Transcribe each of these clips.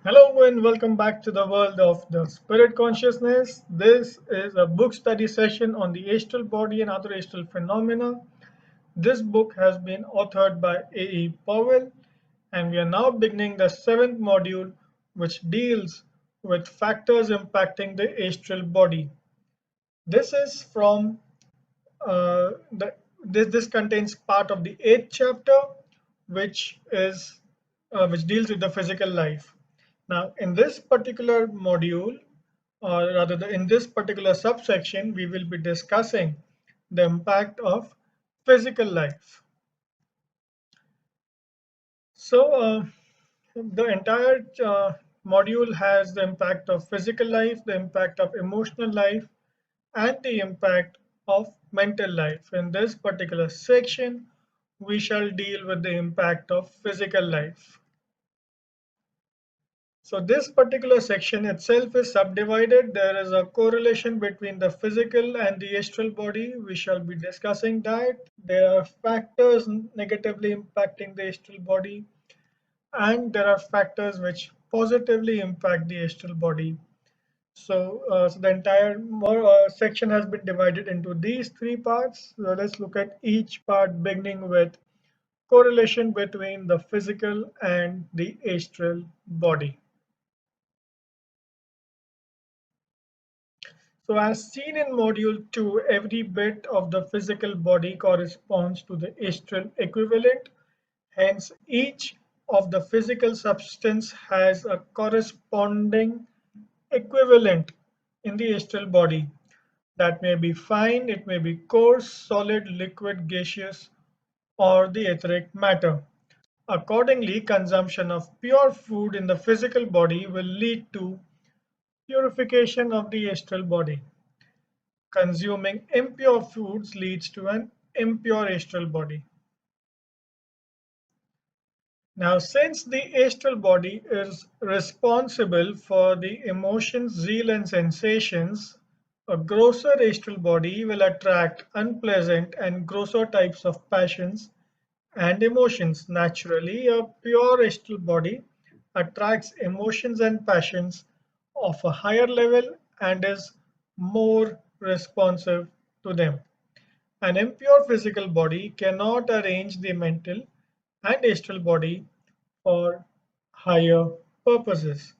Hello and welcome back to the world of the spirit consciousness. This is a book study session on the astral body and other astral phenomena. This book has been authored by A.E. Powell, and we are now beginning the seventh module, which deals with factors impacting the astral body. This is from this contains part of the eighth chapter, which is which deals with the physical life. Now, in this particular module, or rather in this particular subsection, we will be discussing the impact of physical life. So, the entire module has the impact of physical life, the impact of emotional life, and the impact of mental life. In this particular section, we shall deal with the impact of physical life. So this particular section itself is subdivided. There is a correlation between the physical and the astral body. We shall be discussing that. There are factors negatively impacting the astral body, and there are factors which positively impact the astral body. So the entire section has been divided into these three parts. So let's look at each part, beginning with correlation between the physical and the astral body. So as seen in module 2, every bit of the physical body corresponds to the astral equivalent. Hence, each of the physical substance has a corresponding equivalent in the astral body. That may be fine, it may be coarse, solid, liquid, gaseous, or the etheric matter. Accordingly, consumption of pure food in the physical body will lead to purification of the astral body. Consuming impure foods leads to an impure astral body. Now, since the astral body is responsible for the emotions, zeal, and sensations, a grosser astral body will attract unpleasant and grosser types of passions and emotions. Naturally, a pure astral body attracts emotions and passions of a higher level and is more responsive to them. An impure physical body cannot arrange the mental and astral body for higher purposes.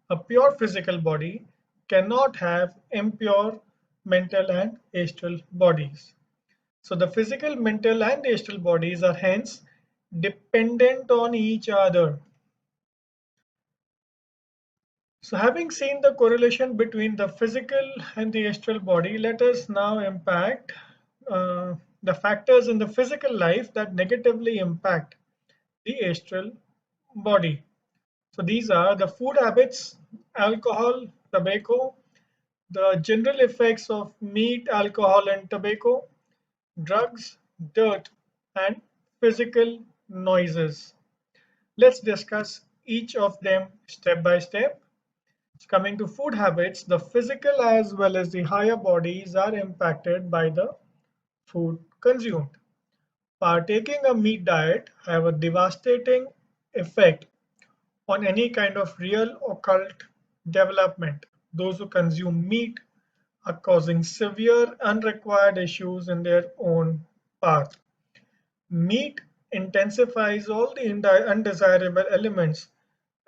A pure physical body cannot have impure mental and astral bodies. So the physical, mental, and astral bodies are hence dependent on each other. So having seen the correlation between the physical and the astral body, let us now impact the factors in the physical life that negatively impact the astral body. So these are the food habits, alcohol, tobacco, the general effects of meat, alcohol, and tobacco, drugs, dirt, and physical noises. Let's discuss each of them step by step. Coming to food habits, the physical as well as the higher bodies are impacted by the food consumed. Partaking a meat diet have a devastating effect on any kind of real occult development. Those who consume meat are causing severe unrequired issues in their own path. Meat intensifies all the undesirable elements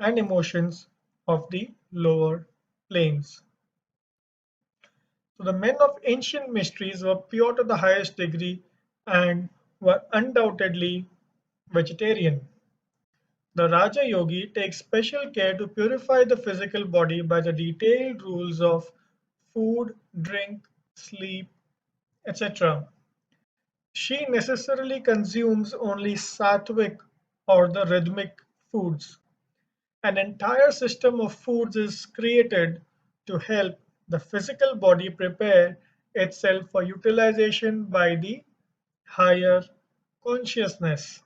and emotions of the lower planes. So the men of ancient mysteries were pure to the highest degree and were undoubtedly vegetarian. The Raja Yogi takes special care to purify the physical body by the detailed rules of food, drink, sleep, etc. She necessarily consumes only sattvic or the rhythmic foods. An entire system of foods is created to help the physical body prepare itself for utilization by the higher consciousness.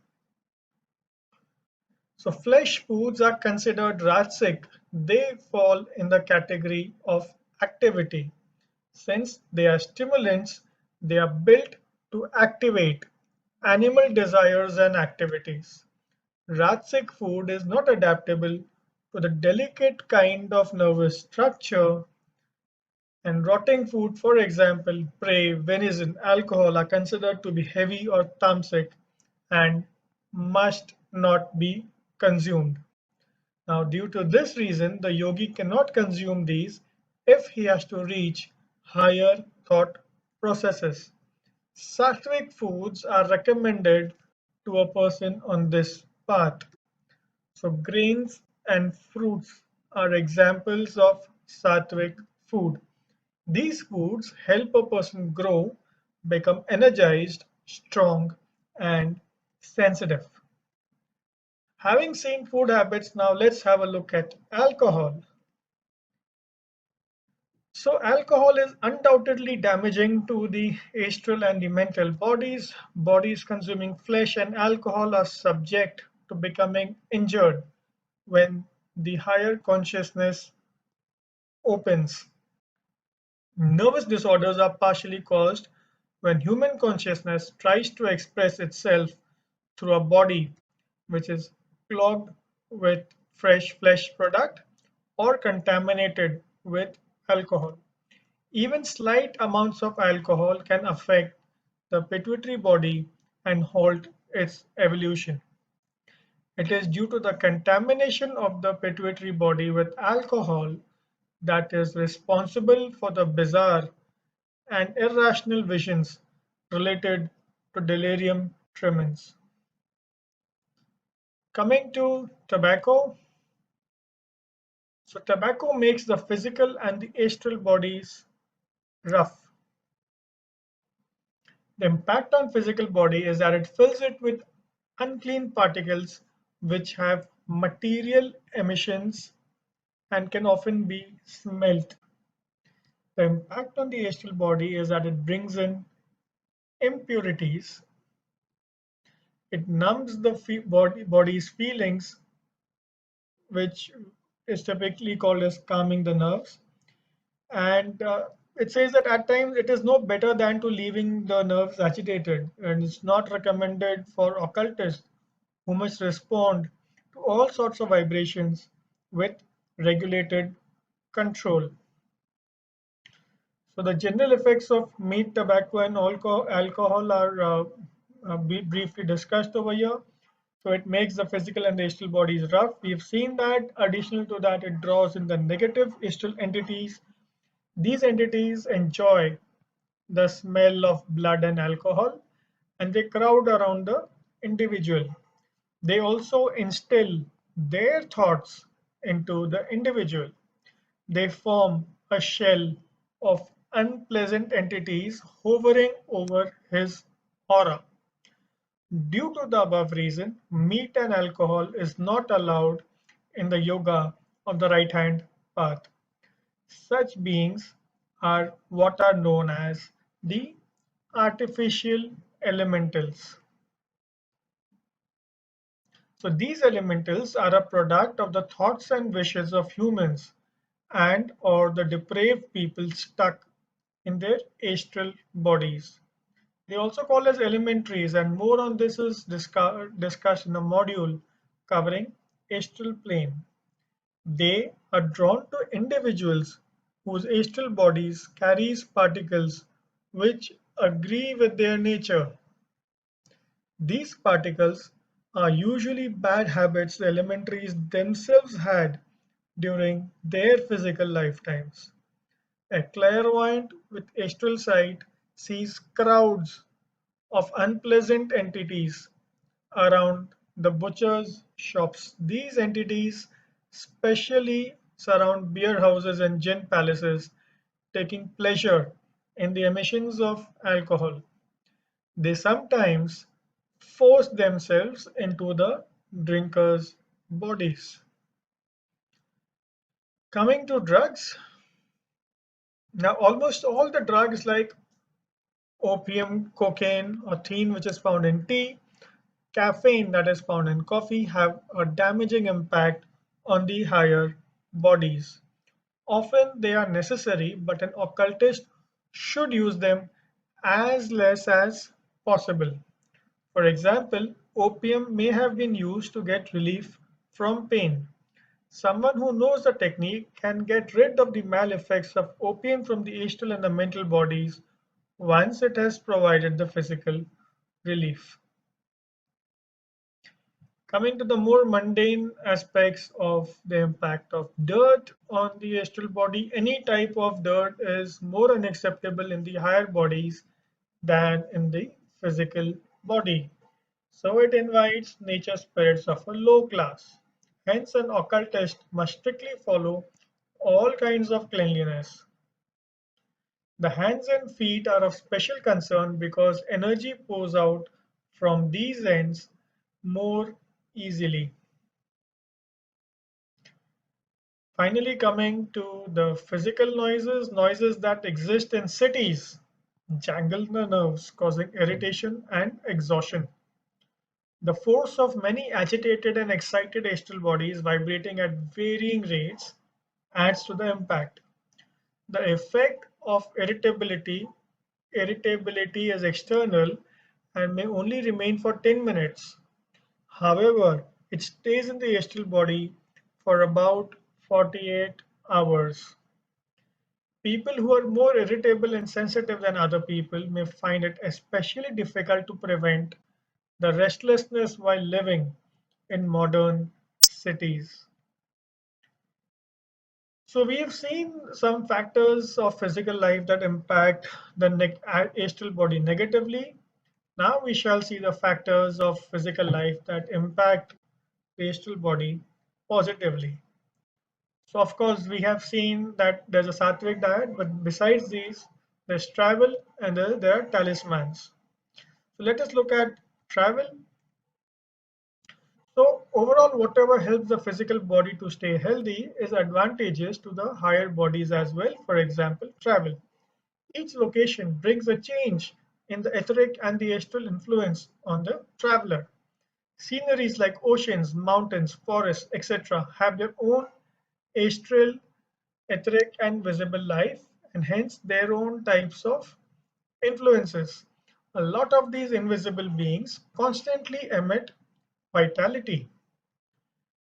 So flesh foods are considered rajasic. They fall in the category of activity. Since they are stimulants, they are built to activate animal desires and activities. Rajasic food is not adaptable to the delicate kind of nervous structure, and rotting food, for example, prey, venison, alcohol, are considered to be heavy or tamasic and must not be consumed. Now, due to this reason, the yogi cannot consume these if he has to reach higher thought processes. Sattvic foods are recommended to a person on this path. So, grains and fruits are examples of sattvic food. These foods help a person grow, become energized, strong, and sensitive. Having seen food habits, now let's have a look at alcohol. So, alcohol is undoubtedly damaging to the astral and the mental bodies. Bodies consuming flesh and alcohol are subject to becoming injured when the higher consciousness opens. Nervous disorders are partially caused when human consciousness tries to express itself through a body which is clogged with fresh flesh product or contaminated with alcohol. Even slight amounts of alcohol can affect the pituitary body and halt its evolution. It is due to the contamination of the pituitary body with alcohol that is responsible for the bizarre and irrational visions related to delirium tremens. Coming to tobacco, so tobacco makes the physical and the astral bodies rough. The impact on physical body is that it fills it with unclean particles which have material emissions and can often be smelt. The impact on the astral body is that it brings in impurities. It numbs the body's feelings, which is typically called as calming the nerves. And it says that at times it is no better than to leaving the nerves agitated, and it's not recommended for occultists who must respond to all sorts of vibrations with regulated control. So the general effects of meat, tobacco, and alcohol are briefly discussed over here. So it makes the physical and the astral bodies rough. We've seen that. Additional to that, it draws in the negative astral entities. These entities enjoy the smell of blood and alcohol, and they crowd around the individual. They also instill their thoughts into the individual. They form a shell of unpleasant entities hovering over his aura. Due to the above reason, meat and alcohol is not allowed in the yoga of the right hand path. Such beings are what are known as the artificial elementals. So these elementals are a product of the thoughts and wishes of humans and or the depraved people stuck in their astral bodies. They also call as elementaries, and more on this is discussed in a module covering astral plane. They are drawn to individuals whose astral bodies carries particles which agree with their nature. These particles are usually bad habits the elementaries themselves had during their physical lifetimes. A clairvoyant with astral sight sees crowds of unpleasant entities around the butchers' shops. These entities specially surround beer houses and gin palaces, taking pleasure in the emissions of alcohol. They sometimes force themselves into the drinkers' bodies. Coming to drugs, now almost all the drugs like opium, cocaine, or theine, which is found in tea, caffeine, that is found in coffee, have a damaging impact on the higher bodies. Often they are necessary, but an occultist should use them as less as possible. For example, opium may have been used to get relief from pain. Someone who knows the technique can get rid of the mal-effects of opium from the astral and the mental bodies once it has provided the physical relief. Coming to the more mundane aspects of the impact of dirt on the astral body, any type of dirt is more unacceptable in the higher bodies than in the physical body. So it invites nature spirits of a low class. Hence, an occultist must strictly follow all kinds of cleanliness. The hands and feet are of special concern because energy pours out from these ends more easily. Finally, coming to the physical noises, noises that exist in cities jangle the nerves, causing irritation and exhaustion. The force of many agitated and excited astral bodies vibrating at varying rates adds to the impact. The effect of irritability is external and may only remain for 10 minutes. However, it stays in the astral body for about 48 hours. People who are more irritable and sensitive than other people may find it especially difficult to prevent the restlessness while living in modern cities. So we have seen some factors of physical life that impact the astral body negatively. Now we shall see the factors of physical life that impact the astral body positively. So of course we have seen that there's a sattvic diet, but besides these, there's travel and there are talismans. So let us look at travel. So overall, whatever helps the physical body to stay healthy is advantageous to the higher bodies as well. For example, travel. Each location brings a change in the etheric and the astral influence on the traveler. Sceneries like oceans, mountains, forests, etc. have their own astral, etheric, and visible life, and hence their own types of influences. A lot of these invisible beings constantly emit vitality.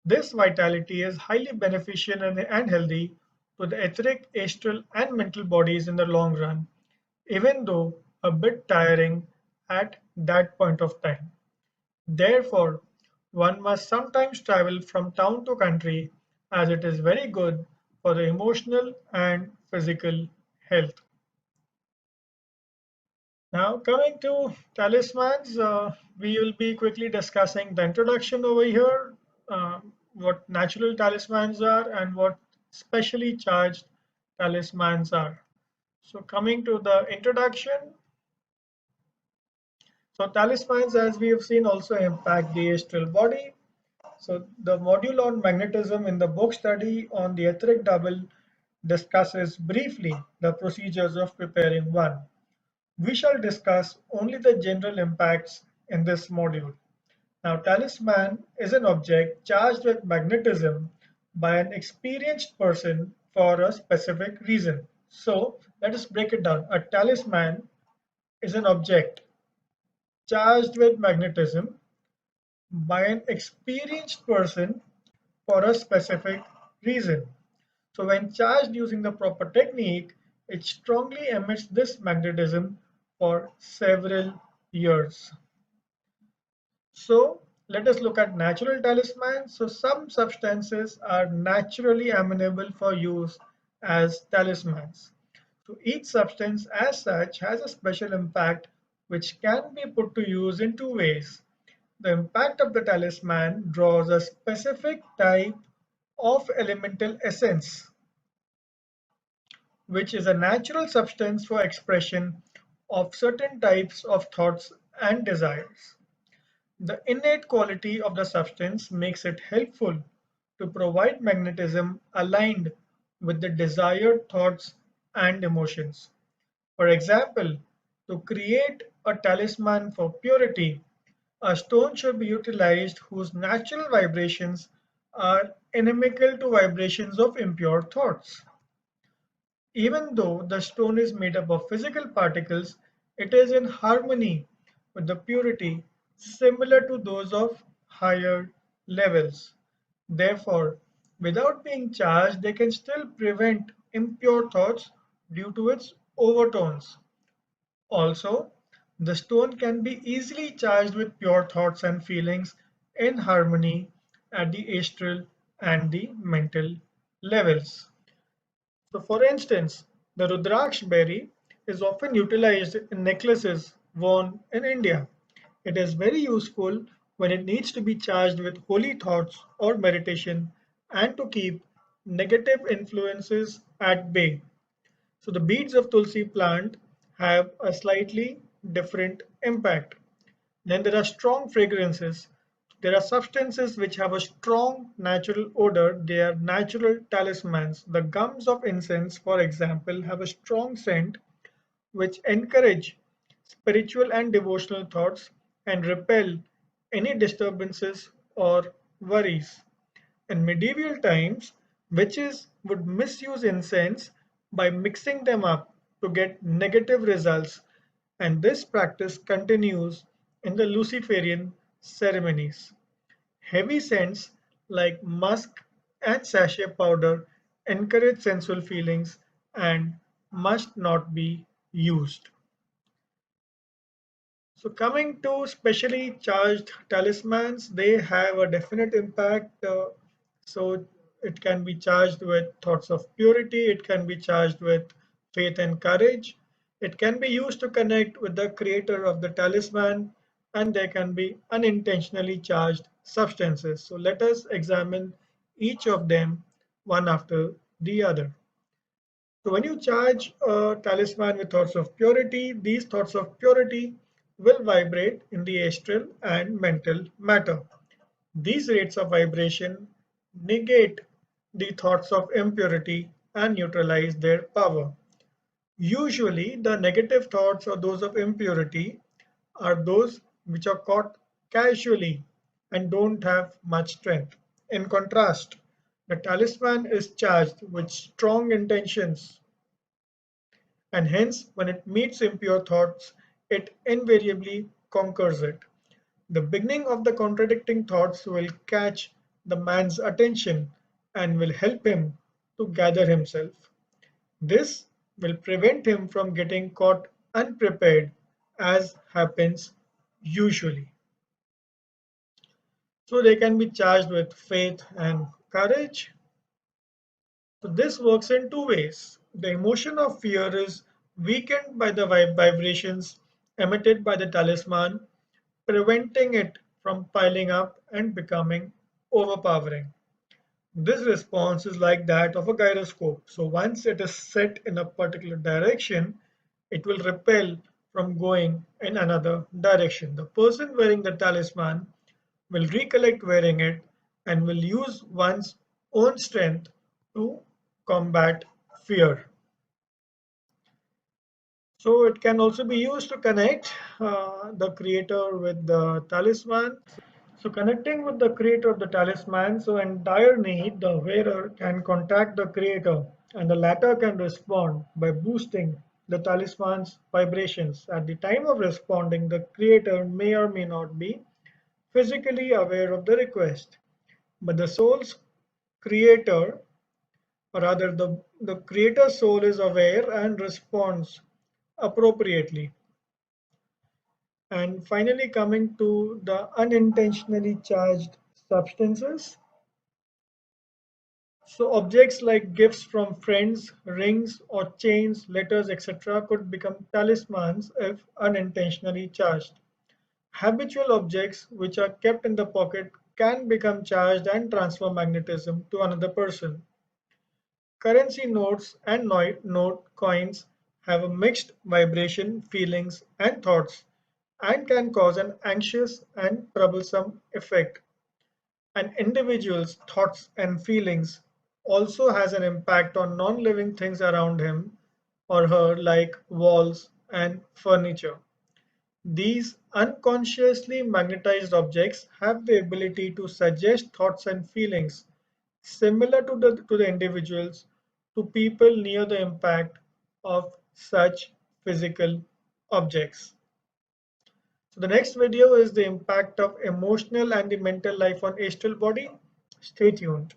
This vitality is highly beneficial and healthy to the etheric, astral, and mental bodies in the long run, even though a bit tiring at that point of time. Therefore, one must sometimes travel from town to country as it is very good for the emotional and physical health. Now, coming to talismans, we will be quickly discussing the introduction over here, what natural talismans are, and what specially charged talismans are. So, coming to the introduction, so talismans, as we have seen, also impact the astral body. So, the module on magnetism in the book study on the etheric double discusses briefly the procedures of preparing one. We shall discuss only the general impacts in this module. Now, talisman is an object charged with magnetism by an experienced person for a specific reason. So, let us break it down. A talisman is an object charged with magnetism by an experienced person for a specific reason. So, when charged using the proper technique, it strongly emits this magnetism for several years. So let us look at natural talismans. So some substances are naturally amenable for use as talismans. So each substance as such has a special impact which can be put to use in two ways. The impact of the talisman draws a specific type of elemental essence, which is a natural substance for expression of certain types of thoughts and desires. The innate quality of the substance makes it helpful to provide magnetism aligned with the desired thoughts and emotions. For example, to create a talisman for purity, a stone should be utilized whose natural vibrations are inimical to vibrations of impure thoughts. Even though the stone is made up of physical particles, it is in harmony with the purity similar to those of higher levels. Therefore, Without being charged, they can still prevent impure thoughts due to its overtones. Also, the stone can be easily charged with pure thoughts and feelings in harmony at the astral and the mental levels. So, for instance, the Rudraksh berry is often utilized in necklaces worn in India. It is very useful when it needs to be charged with holy thoughts or meditation and to keep negative influences at bay. So the beads of Tulsi plant have a slightly different impact. Then there are strong fragrances. There are substances which have a strong natural odor. They are natural talismans. The gums of incense, for example, have a strong scent which encourage spiritual and devotional thoughts and repel any disturbances or worries. In medieval times, witches would misuse incense by mixing them up to get negative results, and this practice continues in the Luciferian ceremonies. Heavy scents like musk and sachet powder encourage sensual feelings and must not be used. So coming to specially charged talismans, they have a definite impact. So it can be charged with thoughts of purity, it can be charged with faith and courage, it can be used to connect with the creator of the talisman, and there can be unintentionally charged substances. So let us examine each of them one after the other. So when you charge a talisman with thoughts of purity, these thoughts of purity will vibrate in the astral and mental matter. These rates of vibration negate the thoughts of impurity and neutralize their power. Usually, the negative thoughts or those of impurity are those which are caught casually and don't have much strength. In contrast, the talisman is charged with strong intentions, and hence when it meets impure thoughts, it invariably conquers it. The beginning of the contradicting thoughts will catch the man's attention and will help him to gather himself. This will prevent him from getting caught unprepared, as happens usually. So they can be charged with faith and courage. So this works in two ways. The emotion of fear is weakened by the vibrations emitted by the talisman, preventing it from piling up and becoming overpowering. This response is like that of a gyroscope. So once it is set in a particular direction, it will repel from going in another direction. The person wearing the talisman will recollect wearing it and will use one's own strength to combat fear. So it can also be used to connect the creator with the talisman. So connecting with the creator of the talisman, so in dire need, the wearer can contact the creator and the latter can respond by boosting the talisman's vibrations. At the time of responding, the creator may or may not be physically aware of the request, but the soul's creator, or rather the creator soul is aware and responds appropriately. And finally, coming to the unintentionally charged substances. So objects like gifts from friends, rings or chains, letters, etc. could become talismans if unintentionally charged. Habitual objects which are kept in the pocket can become charged and transfer magnetism to another person. Currency notes and note coins have a mixed vibration, feelings, and thoughts and can cause an anxious and troublesome effect. An individual's thoughts and feelings also has an impact on non-living things around him or her like walls and furniture. These unconsciously magnetized objects have the ability to suggest thoughts and feelings similar to the individuals to people near the impact of such physical objects. So the next video is the impact of emotional and the mental life on astral body. Stay tuned.